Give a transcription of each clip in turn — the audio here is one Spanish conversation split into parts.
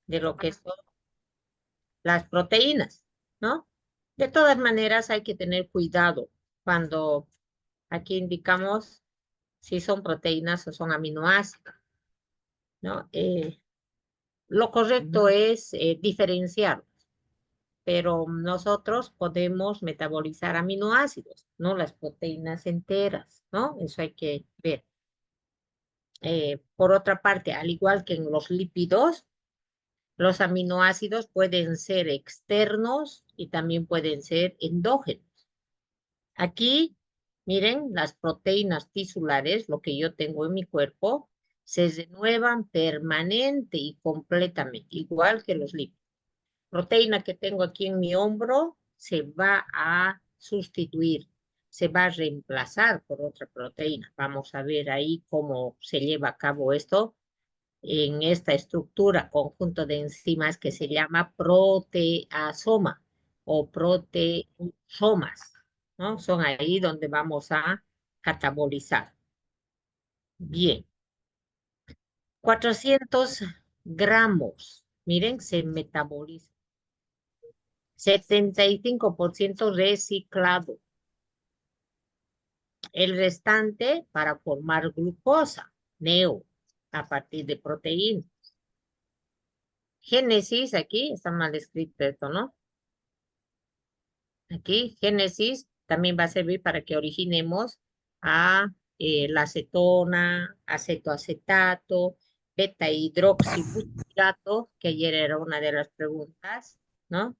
de lo que son las proteínas, ¿no? De todas maneras, hay que tener cuidado cuando aquí indicamos si son proteínas o son aminoácidos, ¿no? Lo correcto es diferenciar, pero nosotros podemos metabolizar aminoácidos, no las proteínas enteras, ¿no? Eso hay que ver. Por otra parte, al igual que en los lípidos, los aminoácidos pueden ser externos y también pueden ser endógenos. Aquí, miren, las proteínas tisulares, lo que yo tengo en mi cuerpo, se renuevan permanente y completamente, igual que los lípidos. Proteína que tengo aquí en mi hombro se va a sustituir, se va a reemplazar por otra proteína. Vamos a ver ahí cómo se lleva a cabo esto en esta estructura, conjunto de enzimas que se llama proteasoma o proteosomas, ¿no? Son ahí donde vamos a catabolizar. Bien, 400 gramos, miren, se metaboliza. 75% reciclado. El restante para formar glucosa, neo, a partir de proteínas. Génesis, aquí está mal escrito esto, ¿no? Aquí, génesis también va a servir para que originemos a la acetona, acetoacetato, beta hidroxibutirato, que ayer era una de las preguntas, ¿no?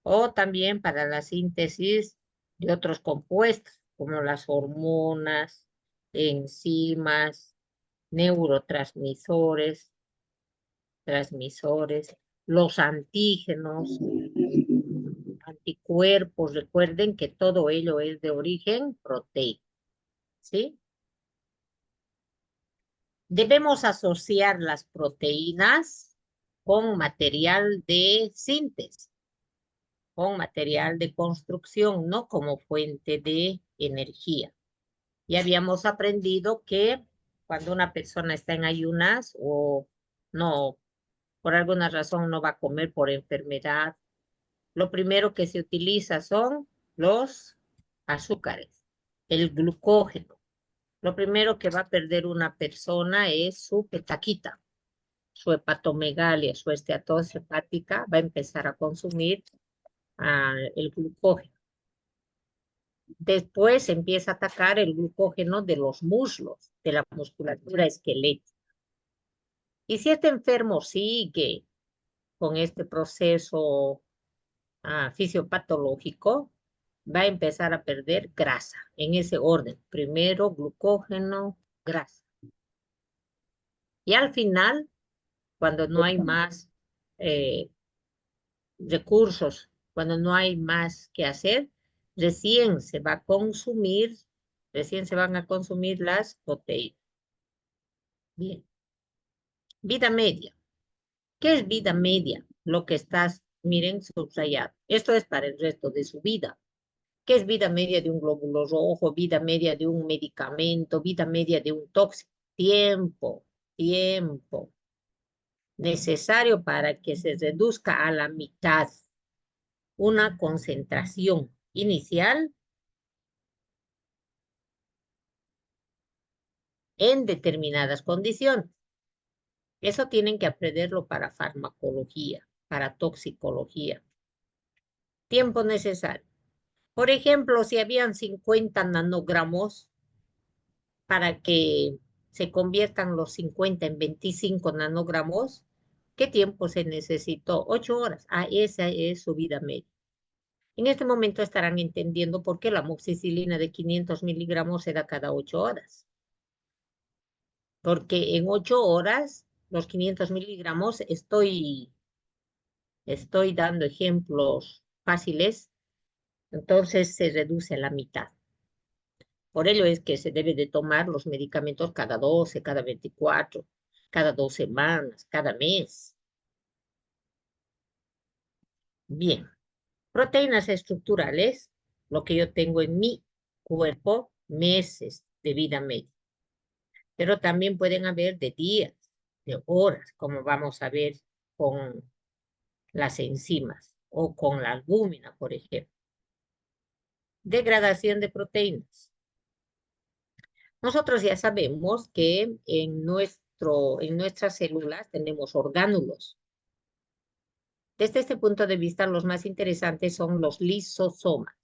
O también para la síntesis de otros compuestos, como las hormonas, enzimas, neurotransmisores, transmisores, los antígenos, anticuerpos. Recuerden que todo ello es de origen proteico, ¿sí? Debemos asociar las proteínas con material de síntesis, con material de construcción, no como fuente de energía. Ya habíamos aprendido que cuando una persona está en ayunas o no, por alguna razón no va a comer por enfermedad, lo primero que se utiliza son los azúcares, el glucógeno. Lo primero que va a perder una persona es su petaquita, su hepatomegalia, su esteatosis hepática, va a empezar a consumir el glucógeno. Después empieza a atacar el glucógeno de los muslos, de la musculatura esquelética. Y si este enfermo sigue con este proceso fisiopatológico, va a empezar a perder grasa en ese orden. Primero glucógeno, grasa. Y al final, cuando no hay más eh, recursos, cuando no hay más que hacer, recién se va a consumir, recién se van a consumir las proteínas. Bien. Vida media. ¿Qué es vida media? Lo que estás, miren, subrayado. Esto es para el resto de su vida. ¿Qué es vida media de un glóbulo rojo? Vida media de un medicamento, vida media de un tóxico. Tiempo, tiempo necesario para que se reduzca a la mitad una concentración inicial en determinadas condiciones. Eso tienen que aprenderlo para farmacología, para toxicología. Tiempo necesario. Por ejemplo, si habían 50 nanogramos para que se conviertan los 50 en 25 nanogramos, ¿qué tiempo se necesitó? 8 horas. Esa es su vida media. En este momento estarán entendiendo por qué la amoxicilina de 500 miligramos se da cada 8 horas. Porque en 8 horas, los 500 miligramos, estoy dando ejemplos fáciles, entonces se reduce a la mitad. Por ello es que se debe de tomar los medicamentos cada 12, cada 24, cada 2 semanas, cada mes. Bien, proteínas estructurales, lo que yo tengo en mi cuerpo, meses de vida media. Pero también pueden haber de días, de horas, como vamos a ver con las enzimas o con la albúmina, por ejemplo. Degradación de proteínas. Nosotros ya sabemos que en nuestras células tenemos orgánulos. Desde este punto de vista, los más interesantes son los lisosomas.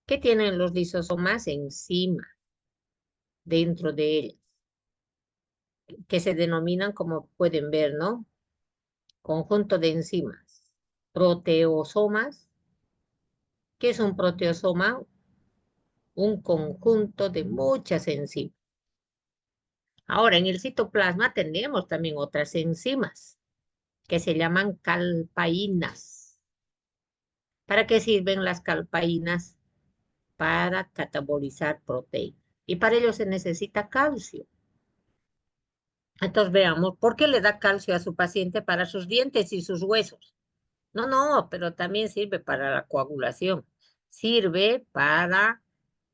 ¿Qué tienen los lisosomas? Enzimas dentro de ellas, que se denominan, como pueden ver, ¿no? Conjunto de enzimas. Proteosomas. ¿Qué es un proteosoma? Un conjunto de muchas enzimas. Ahora, en el citoplasma tenemos también otras enzimas que se llaman calpaínas. ¿Para qué sirven las calpaínas? Para catabolizar proteínas. Y para ello se necesita calcio. Entonces veamos, ¿por qué le da calcio a su paciente? Para sus dientes y sus huesos. No, no, pero también sirve para la coagulación. Sirve para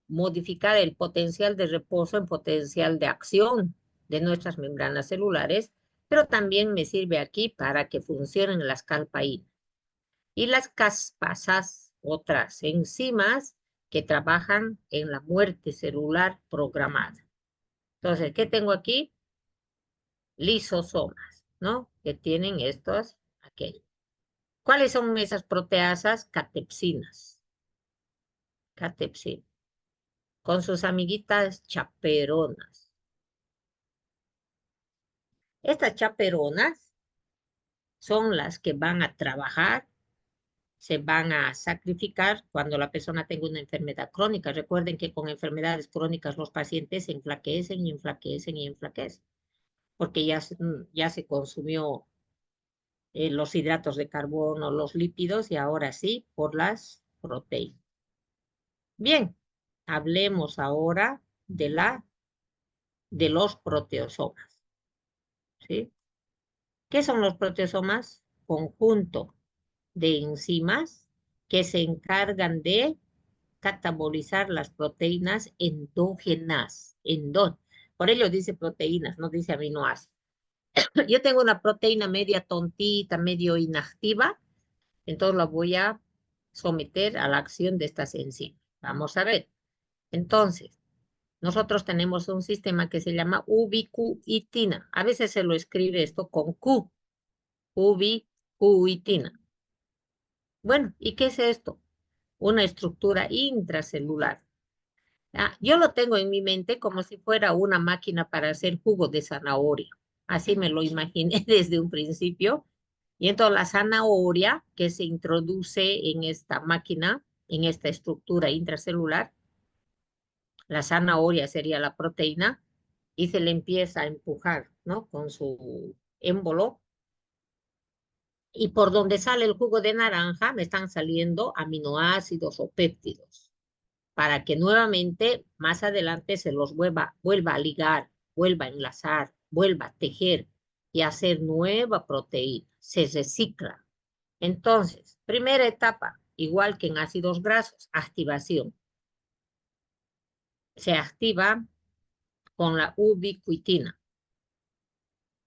modificar el potencial de reposo en potencial de acción de nuestras membranas celulares, pero también me sirve aquí para que funcionen las calpaínas. Y las caspasas, otras enzimas que trabajan en la muerte celular programada. Entonces, ¿qué tengo aquí? Lisosomas, ¿no? Que tienen estos, aquellos. ¿Cuáles son esas proteasas? Catepsinas. Catepsinas. Con sus amiguitas chaperonas. Estas chaperonas son las que van a trabajar, se van a sacrificar cuando la persona tenga una enfermedad crónica. Recuerden que con enfermedades crónicas los pacientes se enflaquecen y enflaquecen y enflaquecen, porque ya se consumió los hidratos de carbono, los lípidos y ahora sí por las proteínas. Bien, hablemos ahora de los proteosomas, ¿sí? ¿Qué son los proteosomas? Conjunto de enzimas que se encargan de catabolizar las proteínas endógenas. Por ello dice proteínas, no dice aminoácidos. Yo tengo una proteína media tontita, medio inactiva, entonces la voy a someter a la acción de estas enzimas. Vamos a ver. Entonces, nosotros tenemos un sistema que se llama ubiquitina. A veces se lo escribe esto con Q, ubiquitina. Bueno, ¿y qué es esto? Una estructura intracelular. Yo lo tengo en mi mente como si fuera una máquina para hacer jugo de zanahoria. Así me lo imaginé desde un principio. Y entonces la zanahoria que se introduce en esta máquina, en esta estructura intracelular, la zanahoria sería la proteína, y se le empieza a empujar, ¿no? Con su émbolo. Y por donde sale el jugo de naranja me están saliendo aminoácidos o péptidos, para que nuevamente más adelante se los vuelva a ligar, vuelva a enlazar, vuelva a tejer y hacer nueva proteína. Se recicla. Entonces, primera etapa, igual que en ácidos grasos, activación. Se activa con la ubiquitina.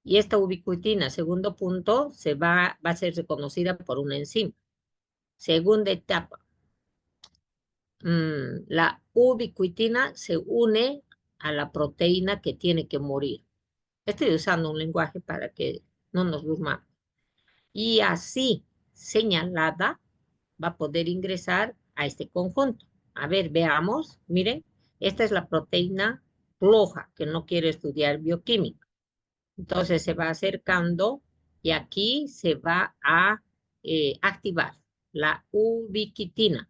Y esta ubiquitina, segundo punto, va a ser reconocida por una enzima. Segunda etapa, la ubiquitina se une a la proteína que tiene que morir. Estoy usando un lenguaje para que no nos durmamos. Y así, señalada, va a poder ingresar a este conjunto. A ver, veamos, miren, esta es la proteína floja que no quiere estudiar bioquímica. Entonces se va acercando y aquí se va a activar la ubiquitina,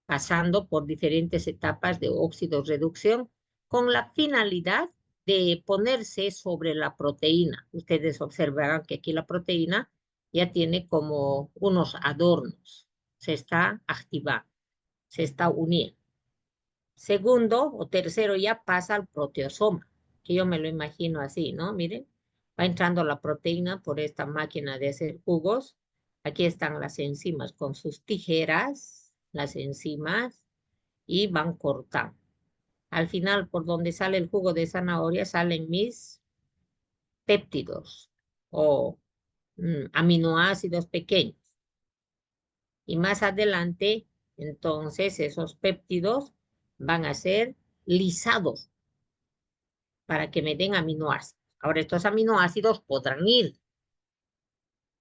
pasando por diferentes etapas de oxidorreducción con la finalidad de ponerse sobre la proteína. Ustedes observarán que aquí la proteína ya tiene como unos adornos, se está activando, se está uniendo. Segundo o tercero ya pasa al proteosoma, que yo me lo imagino así, ¿no? Miren, va entrando la proteína por esta máquina de hacer jugos. Aquí están las enzimas con sus tijeras, las enzimas, y van cortando. Al final, por donde sale el jugo de zanahoria, salen mis péptidos o aminoácidos pequeños. Y más adelante, entonces, esos péptidos van a ser lisados para que me den aminoácidos. Ahora, estos aminoácidos podrán ir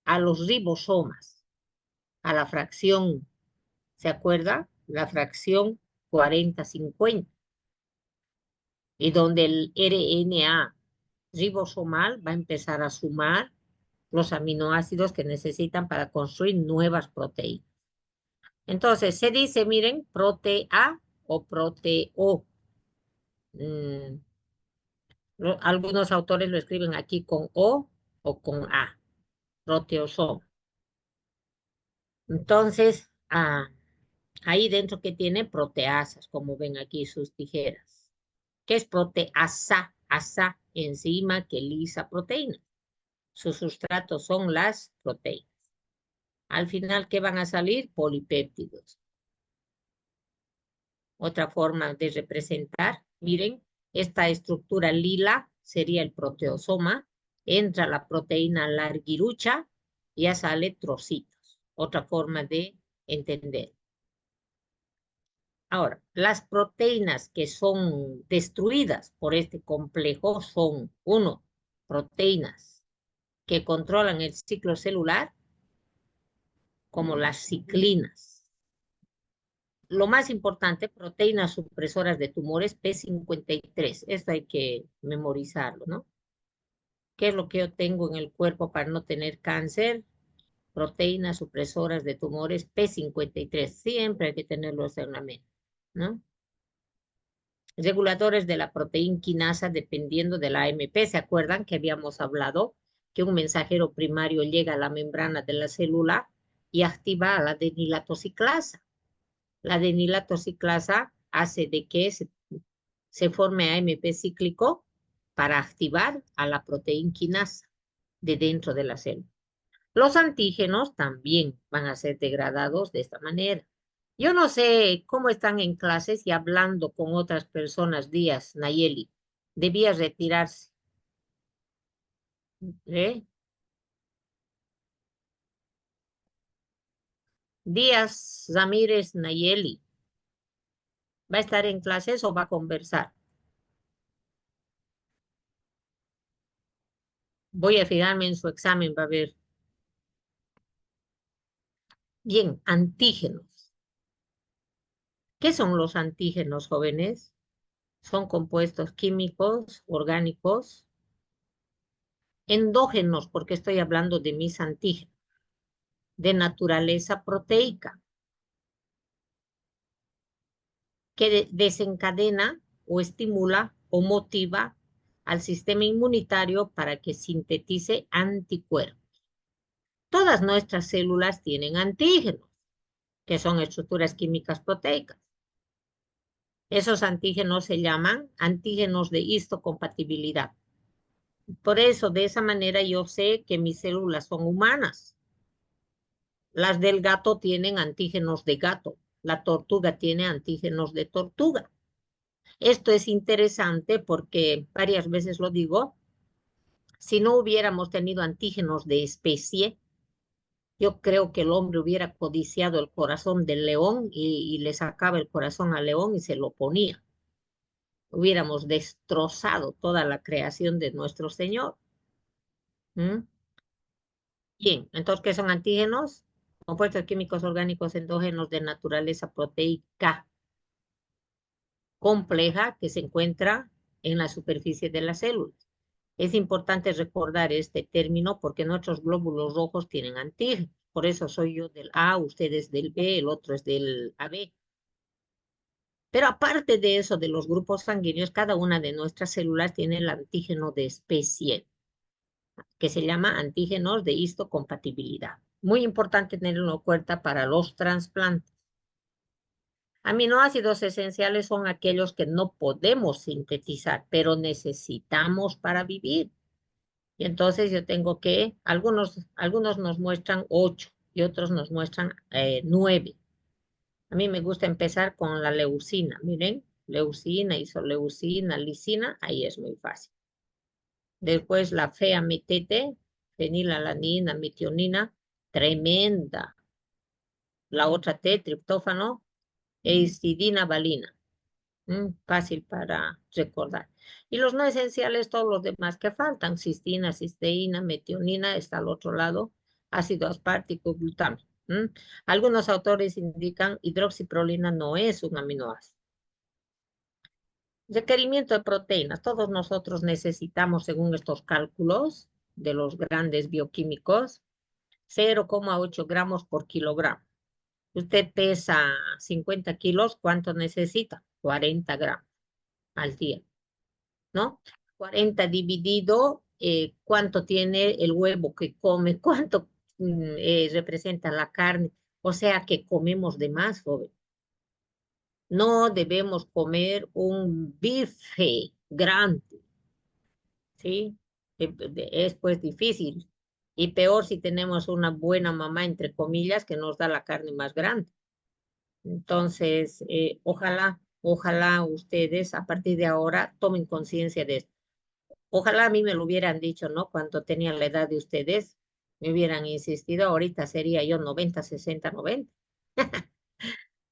a los ribosomas, a la fracción, ¿se acuerda? La fracción 40-50, y donde el RNA ribosomal va a empezar a sumar los aminoácidos que necesitan para construir nuevas proteínas. Entonces, se dice, miren, protea o proteo. Algunos autores lo escriben aquí con o con A, proteosoma. Entonces, ahí dentro que tiene proteasas, como ven aquí sus tijeras. ¿Qué es proteasa? Asa, enzima que lisa proteínas. Sus sustratos son las proteínas. Al final, ¿qué van a salir? Polipéptidos. Otra forma de representar, miren, esta estructura lila sería el proteosoma, entra la proteína larguirucha y ya sale trocitos. Otra forma de entender. Ahora, las proteínas que son destruidas por este complejo son, uno, proteínas que controlan el ciclo celular, como las ciclinas. Lo más importante, proteínas supresoras de tumores P53. Esto hay que memorizarlo, ¿no? ¿Qué es lo que yo tengo en el cuerpo para no tener cáncer? Proteínas supresoras de tumores P53. Siempre hay que tenerlo en la mente, ¿no? Reguladores de la proteína quinasa dependiendo de la AMP. ¿Se acuerdan que habíamos hablado que un mensajero primario llega a la membrana de la célula y activa a la adenilatociclasa? La adenilatociclasa hace de que se forme AMP cíclico para activar a la proteína quinasa de dentro de la célula. Los antígenos también van a ser degradados de esta manera. Yo no sé cómo están en clases y hablando con otras personas, Díaz, Nayeli. Debía retirarse. ¿Eh? Díaz, Ramírez, Nayeli. ¿Va a estar en clases o va a conversar? Voy a fijarme en su examen, va a ver. Bien, antígenos. ¿Qué son los antígenos, jóvenes? Son compuestos químicos, orgánicos, endógenos, porque estoy hablando de mis antígenos, de naturaleza proteica, que desencadena o estimula o motiva al sistema inmunitario para que sintetice anticuerpos. Todas nuestras células tienen antígenos, que son estructuras químicas proteicas. Esos antígenos se llaman antígenos de histocompatibilidad. Por eso, de esa manera, yo sé que mis células son humanas. Las del gato tienen antígenos de gato. La tortuga tiene antígenos de tortuga. Esto es interesante porque varias veces lo digo, si no hubiéramos tenido antígenos de especie, yo creo que el hombre hubiera codiciado el corazón del león y le sacaba el corazón al león y se lo ponía. Hubiéramos destrozado toda la creación de nuestro Señor. ¿Mm? Bien, entonces, ¿qué son antígenos? Compuestos químicos orgánicos endógenos de naturaleza proteica compleja que se encuentra en la superficie de las células. Es importante recordar este término porque nuestros glóbulos rojos tienen antígenos. Por eso soy yo del A, ustedes del B, el otro es del AB. Pero aparte de eso, de los grupos sanguíneos, cada una de nuestras células tiene el antígeno de especie, que se llama antígenos de histocompatibilidad. Muy importante tenerlo en cuenta para los trasplantes. Aminoácidos esenciales son aquellos que no podemos sintetizar, pero necesitamos para vivir. Y entonces yo tengo que, algunos nos muestran 8 y otros nos muestran 9. A mí me gusta empezar con la leucina. Miren, leucina, isoleucina, lisina, ahí es muy fácil. Después la FeaMTT, fenilalanina, metionina, tremenda. La otra T, triptófano, e histidina, valina. Fácil para recordar. Y los no esenciales, todos los demás que faltan, cistina, cisteína, metionina, está al otro lado, ácido aspartico, glutamo. Algunos autores indican hidroxiprolina no es un aminoácido. Requerimiento de proteínas. Todos nosotros necesitamos, según estos cálculos de los grandes bioquímicos, 0,8 gramos por kilogramo. Usted pesa 50 kilos, ¿cuánto necesita? 40 gramos al día, ¿no? 40 dividido, ¿cuánto tiene el huevo que come? ¿Cuánto representa la carne? O sea que comemos de más, joven. No debemos comer un bife grande, ¿sí? Es pues difícil. Y peor si tenemos una buena mamá, entre comillas, que nos da la carne más grande. Entonces, ojalá ustedes a partir de ahora tomen conciencia de esto. Ojalá a mí me lo hubieran dicho, ¿no? Cuando tenía la edad de ustedes, me hubieran insistido, ahorita sería yo 90, 60, 90,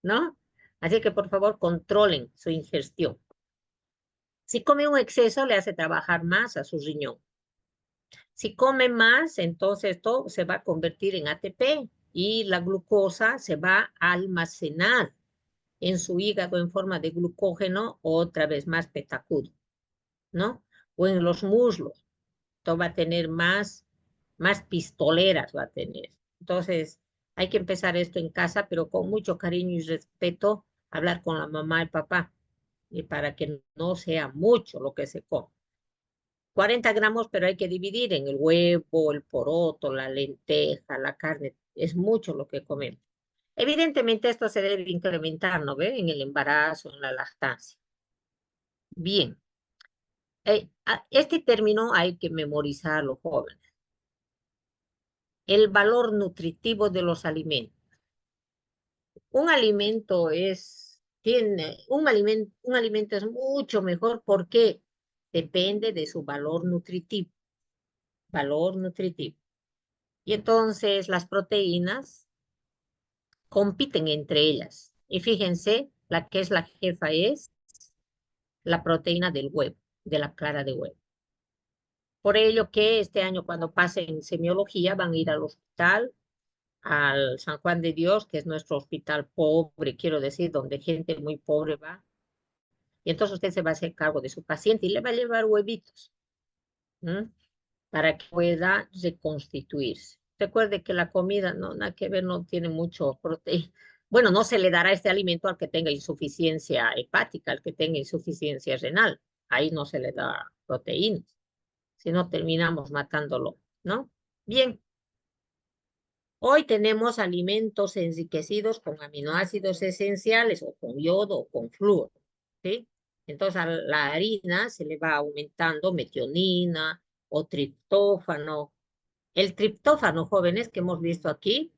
¿no? Así que por favor controlen su ingestión. Si come un exceso, le hace trabajar más a su riñón. Si come más, entonces esto se va a convertir en ATP y la glucosa se va a almacenar en su hígado en forma de glucógeno, otra vez más petacudo, ¿no? O en los muslos. Esto va a tener más pistoleras, va a tener. Entonces, hay que empezar esto en casa, pero con mucho cariño y respeto, hablar con la mamá y papá, y para que no sea mucho lo que se come. 40 gramos, pero hay que dividir en el huevo, el poroto, la lenteja, la carne. Es mucho lo que comemos. Evidentemente esto se debe incrementar, ¿no ve? En el embarazo, en la lactancia. Bien. Este término hay que memorizarlo, jóvenes. El valor nutritivo de los alimentos. Un alimento un alimento es mucho mejor porque depende de su valor nutritivo. Y entonces las proteínas compiten entre ellas. Y fíjense, la que es la jefa es la proteína del huevo, de la clara de huevo. Por ello que este año cuando pasen semiología van a ir al hospital, al San Juan de Dios, que es nuestro hospital pobre, quiero decir, donde gente muy pobre va. Y entonces usted se va a hacer cargo de su paciente y le va a llevar huevitos, ¿m? Para que pueda reconstituirse. Recuerde que la comida, no, nada que ver, no tiene mucho proteína. Bueno, no se le dará este alimento al que tenga insuficiencia hepática, al que tenga insuficiencia renal. Ahí no se le da proteínas, si no terminamos matándolo, ¿no? Bien, hoy tenemos alimentos enriquecidos con aminoácidos esenciales o con yodo o con flúor, ¿sí? Entonces a la harina se le va aumentando metionina o triptófano. El triptófano, jóvenes, que hemos visto aquí,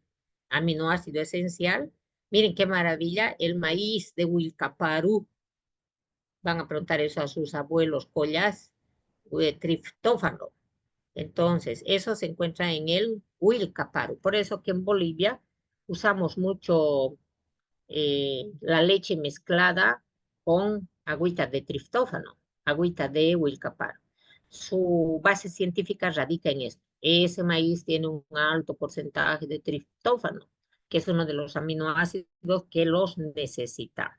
aminoácido esencial. Miren qué maravilla, el maíz de Wilcaparú. Van a preguntar eso a sus abuelos collas, triptófano. Entonces, eso se encuentra en el Wilcaparu. Por eso que en Bolivia usamos mucho la leche mezclada con agüita de triptófano, agüita de Wilcaparu. Su base científica radica en esto. Ese maíz tiene un alto porcentaje de triptófano, que es uno de los aminoácidos que los necesitamos.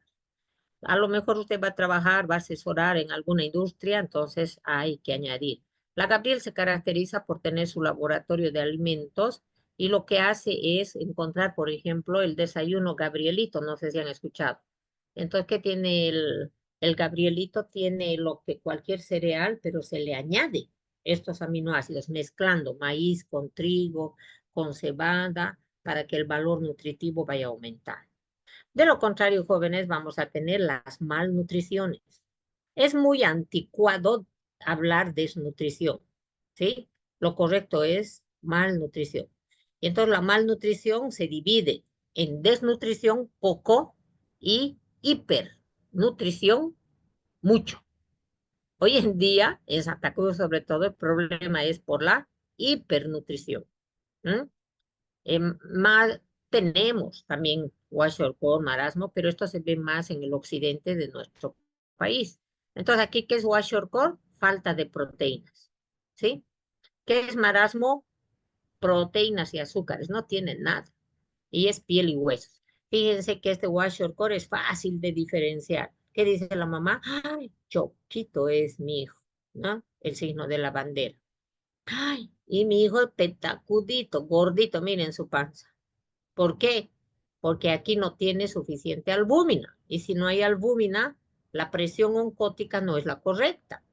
A lo mejor usted va a trabajar, va a asesorar en alguna industria, entonces hay que añadir. La Gabriel se caracteriza por tener su laboratorio de alimentos y lo que hace es encontrar, por ejemplo, el desayuno Gabrielito, no sé si han escuchado. Entonces, ¿qué tiene el Gabrielito? Tiene lo que cualquier cereal, pero se le añade estos aminoácidos, mezclando maíz con trigo, con cebada, para que el valor nutritivo vaya a aumentar. De lo contrario, jóvenes, vamos a tener las malnutriciones. Es muy anticuado hablar de desnutrición, ¿sí? Lo correcto es malnutrición. Y entonces la malnutrición se divide en desnutrición poco y hipernutrición mucho. Hoy en día, en Santa Cruz sobre todo, el problema es por la hipernutrición. ¿Mm? Más tenemos también kwashiorkor, marasmo, pero esto se ve más en el occidente de nuestro país. Entonces, aquí, ¿qué es kwashiorkor? Falta de proteínas, ¿sí? ¿Qué es marasmo? Proteínas y azúcares, no tiene nada. Y es piel y huesos. Fíjense que este kwashiorkor es fácil de diferenciar. ¿Qué dice la mamá? Ay, Choquito es mi hijo, ¿no? El signo de la bandera. Ay, y mi hijo es petacudito, gordito, miren su panza. ¿Por qué? Porque aquí no tiene suficiente albúmina. Y si no hay albúmina, la presión oncótica no es la correcta.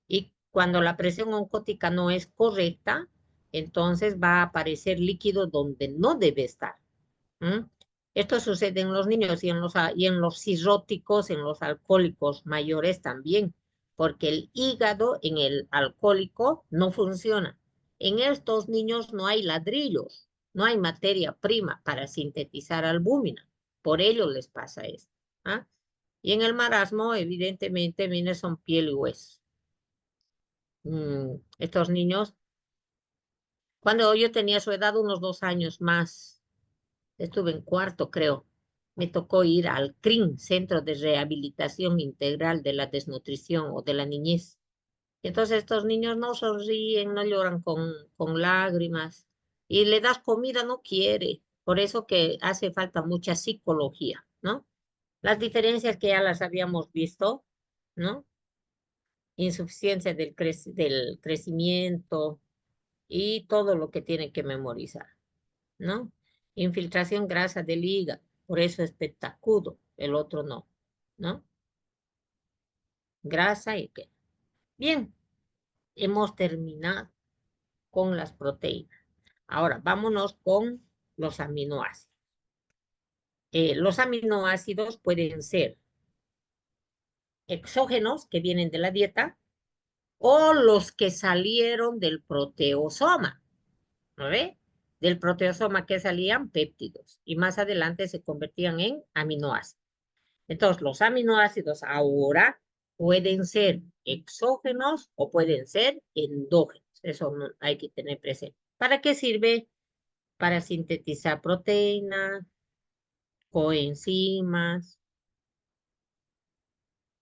Y cuando la presión oncótica no es correcta, entonces va a aparecer líquido donde no debe estar. ¿Mm? Esto sucede en los niños y en los cirróticos, en los alcohólicos mayores también, porque el hígado en el alcohólico no funciona. En estos niños no hay ladrillos, no hay materia prima para sintetizar albúmina. Por ello les pasa esto. ¿Ah? Y en el marasmo, evidentemente, viene son piel y hueso. Estos niños, cuando yo tenía su edad, unos 2 años más, estuve en cuarto, creo. Me tocó ir al CRIN, Centro de Rehabilitación Integral de la Desnutrición o de la Niñez. Entonces estos niños no sonríen, no lloran con lágrimas y le das comida, no quiere. Por eso que hace falta mucha psicología, ¿no? Las diferencias que ya las habíamos visto, ¿no? Insuficiencia del crecimiento y todo lo que tiene que memorizar, ¿no? Infiltración grasa del hígado, por eso es petacudo, el otro no, ¿no? Grasa y qué. Bien, hemos terminado con las proteínas. Ahora, vámonos con los aminoácidos. Los aminoácidos pueden ser exógenos que vienen de la dieta o los que salieron del proteosoma, ¿no ve? Del proteosoma que salían péptidos y más adelante se convertían en aminoácidos. Entonces, los aminoácidos ahora pueden ser exógenos o pueden ser endógenos. Eso hay que tener presente. ¿Para qué sirve? Para sintetizar proteínas, coenzimas.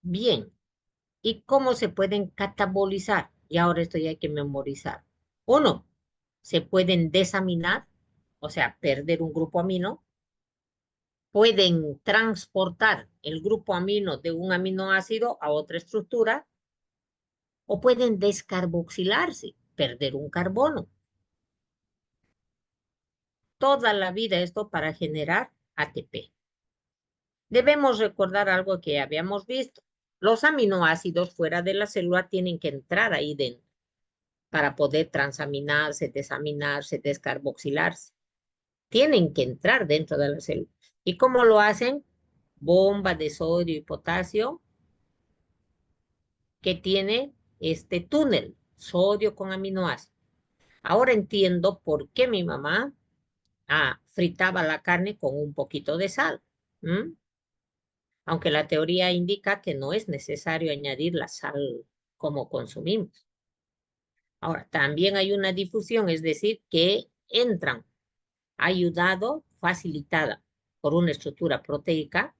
Bien. ¿Y cómo se pueden catabolizar? Y ahora esto ya hay que memorizar. Uno, se pueden desaminar, o sea, perder un grupo amino. Pueden transportar el grupo amino de un aminoácido a otra estructura o pueden descarboxilarse, perder un carbono. Toda la vida esto para generar ATP. Debemos recordar algo que habíamos visto. Los aminoácidos fuera de la célula tienen que entrar ahí dentro para poder transaminarse, desaminarse, descarboxilarse. Tienen que entrar dentro de la célula. ¿Y cómo lo hacen? Bomba de sodio y potasio que tiene este túnel, sodio con aminoácidos. Ahora entiendo por qué mi mamá fritaba la carne con un poquito de sal. ¿M? Aunque la teoría indica que no es necesario añadir la sal como consumimos. Ahora, también hay una difusión, es decir, que entran ayudado, facilitada por una estructura proteica,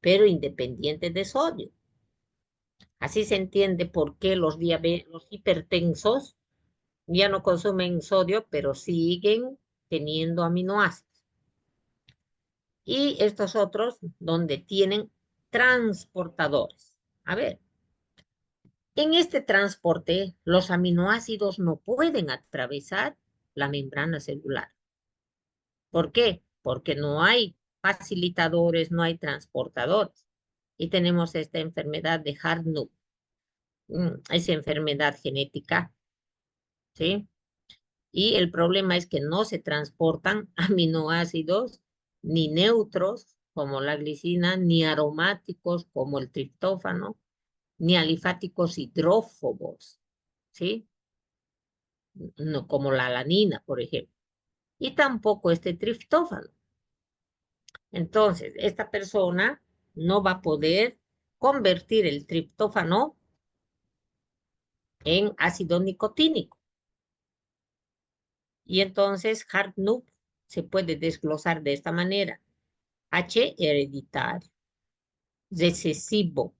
pero independiente de sodio. Así se entiende por qué los hipertensos ya no consumen sodio, pero siguen teniendo aminoácidos. Y estos otros donde tienen transportadores. A ver, en este transporte los aminoácidos no pueden atravesar la membrana celular. ¿Por qué? Porque no hay facilitadores, no hay transportadores. Y tenemos esta enfermedad de Hartnup, esa enfermedad genética, ¿sí? Y el problema es que no se transportan aminoácidos ni neutros como la glicina, ni aromáticos como el triptófano, ni alifáticos hidrófobos, ¿sí? No, como la alanina, por ejemplo. Y tampoco este triptófano. Entonces, esta persona no va a poder convertir el triptófano en ácido nicotínico. Y entonces Hartnett se puede desglosar de esta manera. H, hereditario. Recesivo.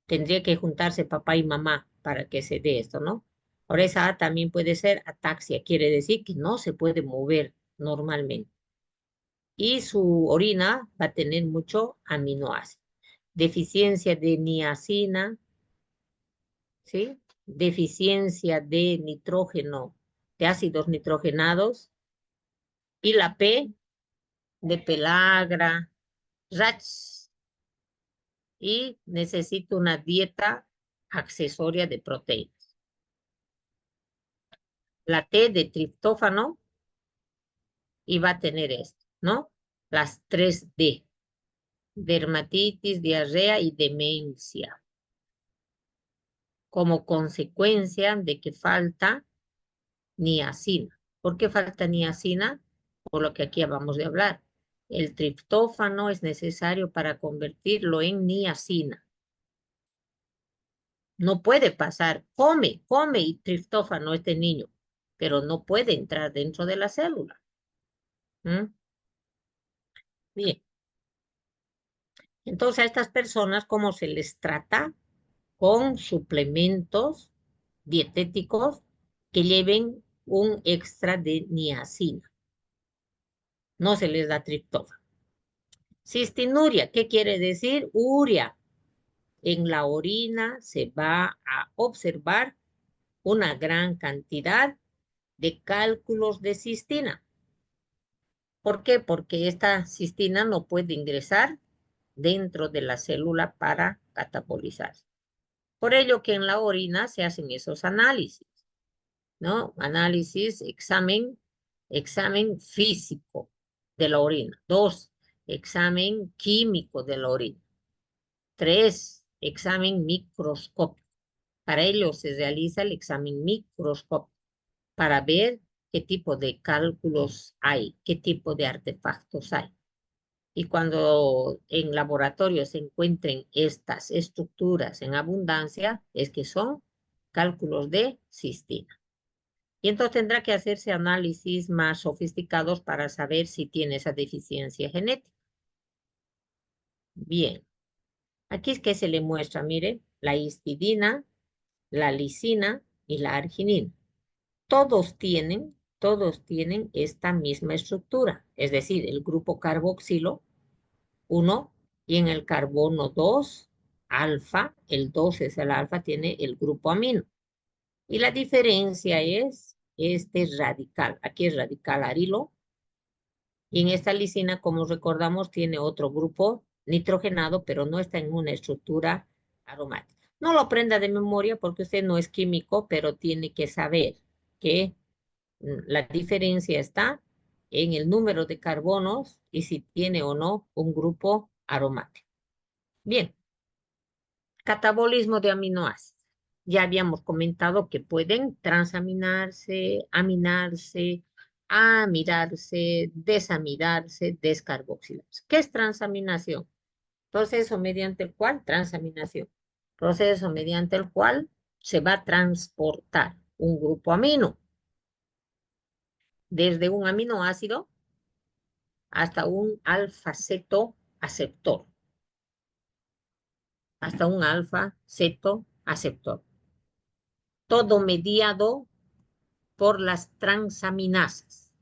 Tendría que juntarse papá y mamá para que se dé esto, ¿no? Ahora esa A también puede ser ataxia, quiere decir que no se puede mover normalmente. Y su orina va a tener mucho aminoácido. Deficiencia de niacina, ¿sí? Deficiencia de nitrógeno, de ácidos nitrogenados. Y la P de pelagra, RAS. Y necesito una dieta accesoria de proteínas. La T de triptófano y va a tener esto, ¿no? Las 3D, dermatitis, diarrea y demencia, como consecuencia de que falta niacina. ¿Por qué falta niacina? Por lo que aquí acabamos de hablar. El triptófano es necesario para convertirlo en niacina. No puede pasar, come y triptófano este niño, pero no puede entrar dentro de la célula. ¿Mm? Bien, entonces a estas personas, ¿cómo se les trata? Con suplementos dietéticos que lleven un extra de niacina. No se les da triptófano. Cistinuria, ¿qué quiere decir? Uria. En la orina se va a observar una gran cantidad de cálculos de cistina. ¿Por qué? Porque esta cistina no puede ingresar dentro de la célula para catabolizarse. Por ello que en la orina se hacen esos análisis, ¿no? Análisis, examen físico de la orina. 2, examen químico de la orina. 3, examen microscópico. Para ello se realiza el examen microscópico para ver qué tipo de cálculos hay, qué tipo de artefactos hay. Y cuando en laboratorio se encuentren estas estructuras en abundancia, es que son cálculos de cistina. Y entonces tendrá que hacerse análisis más sofisticados para saber si tiene esa deficiencia genética. Bien, aquí es que se le muestra, mire, la histidina, la lisina y la arginina. Todos tienen esta misma estructura, es decir, el grupo carboxilo 1 y en el carbono 2, alfa, el 2 es el alfa, tiene el grupo amino. Y la diferencia es este radical. Aquí es radical arilo. Y en esta lisina, como recordamos, tiene otro grupo nitrogenado, pero no está en una estructura aromática. No lo aprenda de memoria porque usted no es químico, pero tiene que saber que la diferencia está en el número de carbonos y si tiene o no un grupo aromático. Bien, catabolismo de aminoácidos. Ya habíamos comentado que pueden transaminarse, aminarse, amidarse, desamidarse, descarboxilarse. ¿Qué es transaminación? Proceso mediante el cual, transaminación, proceso mediante el cual se va a transportar un grupo amino desde un aminoácido hasta un alfa-cetoaceptor, hasta un alfa-cetoaceptor. Todo mediado por las transaminasas.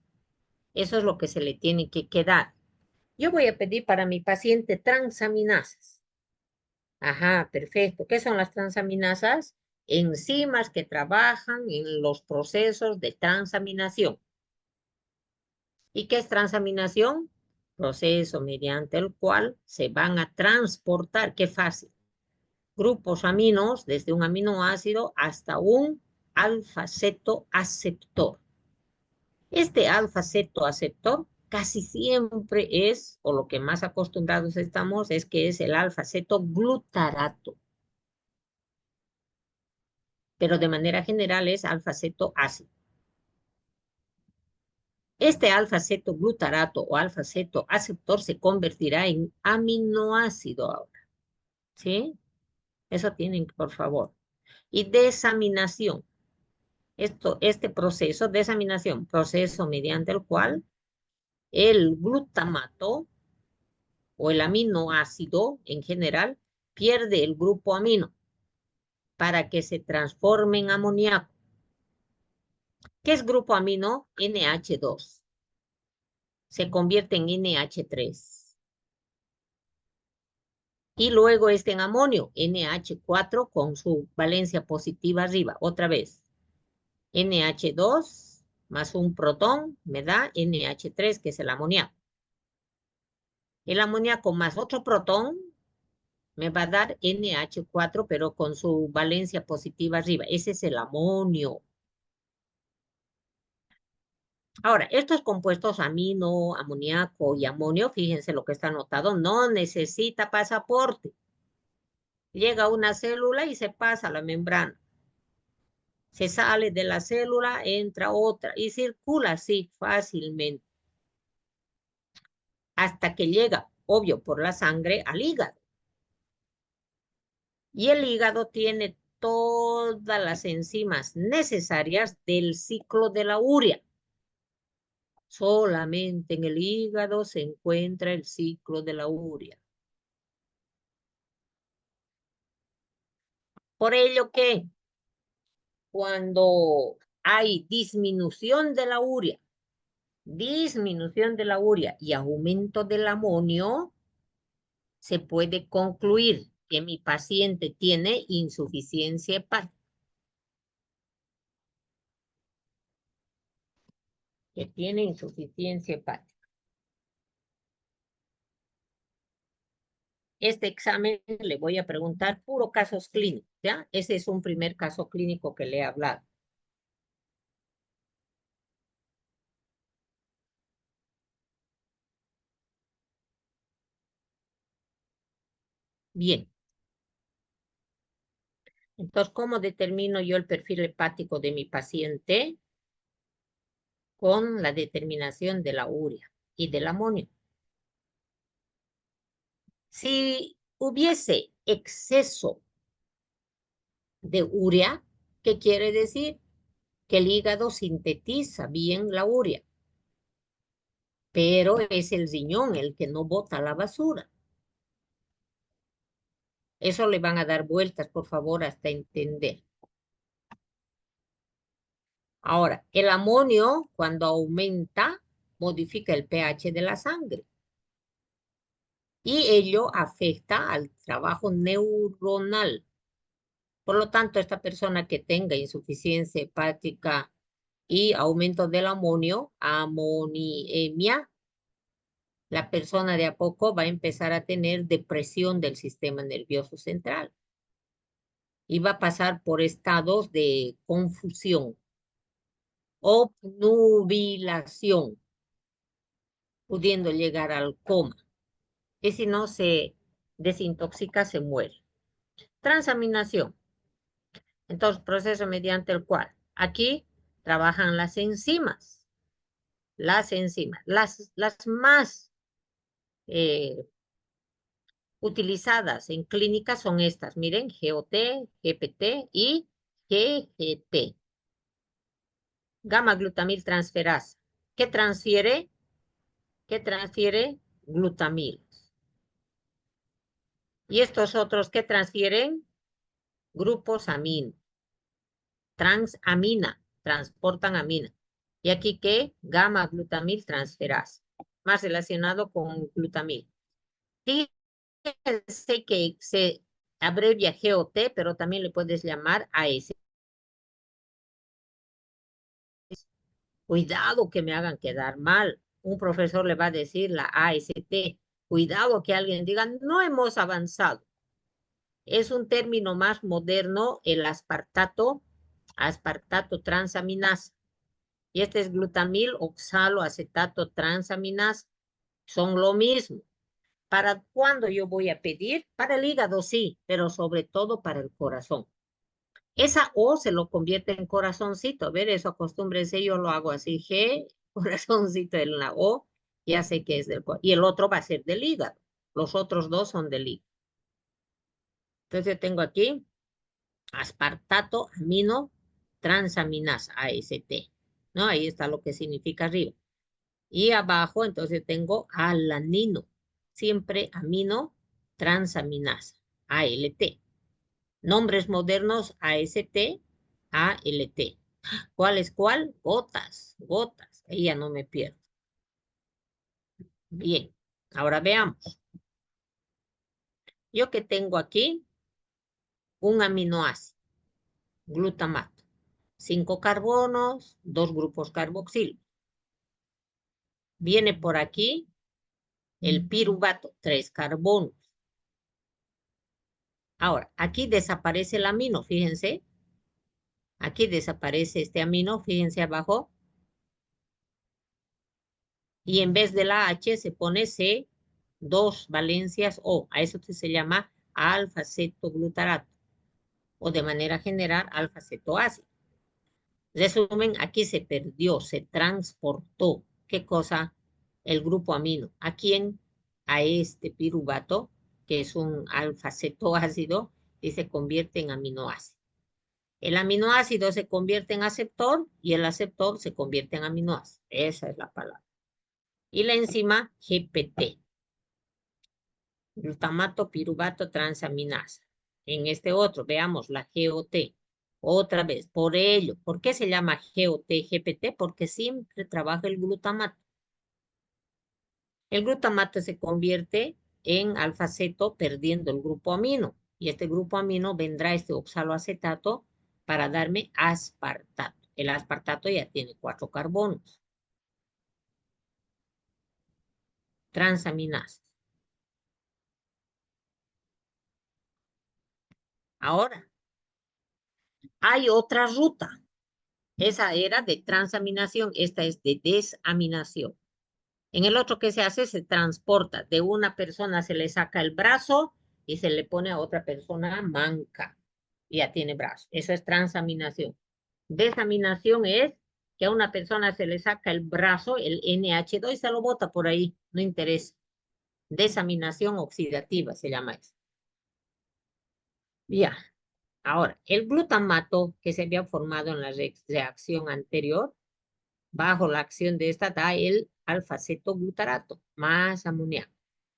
Eso es lo que se le tiene que quedar. Yo voy a pedir para mi paciente transaminasas. Ajá, perfecto. ¿Qué son las transaminasas? Enzimas que trabajan en los procesos de transaminación. ¿Y qué es transaminación? Proceso mediante el cual se van a transportar, qué fácil, grupos aminos desde un aminoácido hasta un alfa-cetoaceptor. Este alfa-cetoaceptor casi siempre es, o lo que más acostumbrados estamos, es que es el alfa-cetoglutarato, pero de manera general es alfa-cetoácido. Este alfa-cetoglutarato o alfa-cetoaceptor se convertirá en aminoácido ahora, ¿sí? Eso tienen, por favor. Y desaminación. Este proceso de desaminación, proceso mediante el cual el glutamato o el aminoácido en general pierde el grupo amino para que se transforme en amoníaco. ¿Qué es grupo amino? NH2. Se convierte en NH3. Y luego en amonio, NH4 con su valencia positiva arriba. Otra vez, NH2 más un protón me da NH3, que es el amoníaco. El amoníaco más otro protón me va a dar NH4, pero con su valencia positiva arriba. Ese es el amonio. Ahora, estos compuestos amino, amoníaco y amonio, fíjense lo que está anotado, no necesita pasaporte. Llega a una célula y se pasa a la membrana. Se sale de la célula, entra otra y circula así fácilmente hasta que llega, obvio, por la sangre al hígado. Y el hígado tiene todas las enzimas necesarias del ciclo de la urea. Solamente en el hígado se encuentra el ciclo de la urea. Por ello que cuando hay disminución de la urea y aumento del amonio, se puede concluir que mi paciente tiene insuficiencia hepática. Que tiene insuficiencia hepática. Este examen le voy a preguntar puro casos clínicos, ¿ya? Ese es un primer caso clínico que le he hablado. Bien. Entonces, ¿cómo determino yo el perfil hepático de mi paciente? Con la determinación de la urea y del amonio. Si hubiese exceso de urea, ¿qué quiere decir? Que el hígado sintetiza bien la urea, pero es el riñón el que no bota la basura. Eso le van a dar vueltas, por favor, hasta entender. Ahora, el amonio, cuando aumenta, modifica el pH de la sangre. Y ello afecta al trabajo neuronal. Por lo tanto, esta persona que tenga insuficiencia hepática y aumento del amonio, amoniemia, la persona de a poco va a empezar a tener depresión del sistema nervioso central y va a pasar por estados de confusión, obnubilación, pudiendo llegar al coma. Y si no se desintoxica, se muere. Transaminación. Entonces, proceso mediante el cual aquí trabajan las enzimas. Las más utilizadas en clínica son estas. Miren, GOT, GPT y GGT. Gamma glutamil transferasa. ¿Qué transfiere? ¿Qué transfiere? Glutamil. Y estos otros que transfieren grupos amino. Transamina, transportan amina. Y aquí ¿qué? Gamma glutamil transferasa, más relacionado con glutamil. Fíjense que se abrevia GOT, pero también le puedes llamar AS. Cuidado que me hagan quedar mal. Un profesor le va a decir la AST. Cuidado que alguien diga, no hemos avanzado. Es un término más moderno, el aspartato transaminasa. Y este es glutamil oxaloacetato transaminasa. Son lo mismo. ¿Para cuándo yo voy a pedir? Para el hígado, sí, pero sobre todo para el corazón. Esa O se lo convierte en corazoncito. A ver, eso acostúmbrense, yo lo hago así. G, corazoncito en la O, ya sé que es del corazón. Y el otro va a ser del hígado. Los otros dos son del hígado. Entonces yo tengo aquí aspartato, amino, transaminasa, AST, ¿no? Ahí está lo que significa arriba. Y abajo, entonces tengo alanino, siempre amino transaminasa, ALT. Nombres modernos, AST, ALT. ¿Cuál es cuál? Gotas, gotas. Ahí ya no me pierdo. Bien, ahora veamos. Yo que tengo aquí un aminoácido, glutamato. 5 carbonos, 2 grupos carboxilo. Viene por aquí el piruvato, 3 carbonos. Ahora, aquí desaparece el amino, fíjense. Aquí desaparece este amino, fíjense abajo. Y en vez de la H se pone C, 2 valencias O. A eso se llama alfa-cetoglutarato. O de manera general, alfa-cetoácido. Resumen, aquí se perdió, se transportó. ¿Qué cosa? El grupo amino. ¿A quién? A este piruvato, que es un alfa-cetoácido, y se convierte en aminoácido. El aminoácido se convierte en aceptor y el aceptor se convierte en aminoácido. Esa es la palabra. Y la enzima GPT, glutamato piruvato transaminasa. En este otro, veamos la GOT. Otra vez, por ello, ¿por qué se llama GOT, GPT? Porque siempre trabaja el glutamato. El glutamato se convierte en alfa-ceto perdiendo el grupo amino. Y este grupo amino vendrá este oxaloacetato para darme aspartato. El aspartato ya tiene 4 carbonos. Transaminasas. Ahora, hay otra ruta. Esa era de transaminación, esta es de desaminación. En el otro que se hace, se transporta. De una persona se le saca el brazo y se le pone a otra persona manca. Y ya tiene brazo. Eso es transaminación. Desaminación es que a una persona se le saca el brazo, el NH2, y se lo bota por ahí. No interesa. Desaminación oxidativa se llama eso. Ya. Ahora, el glutamato que se había formado en la reacción anterior, bajo la acción de esta da el alfa-cetoglutarato, más amoníaco.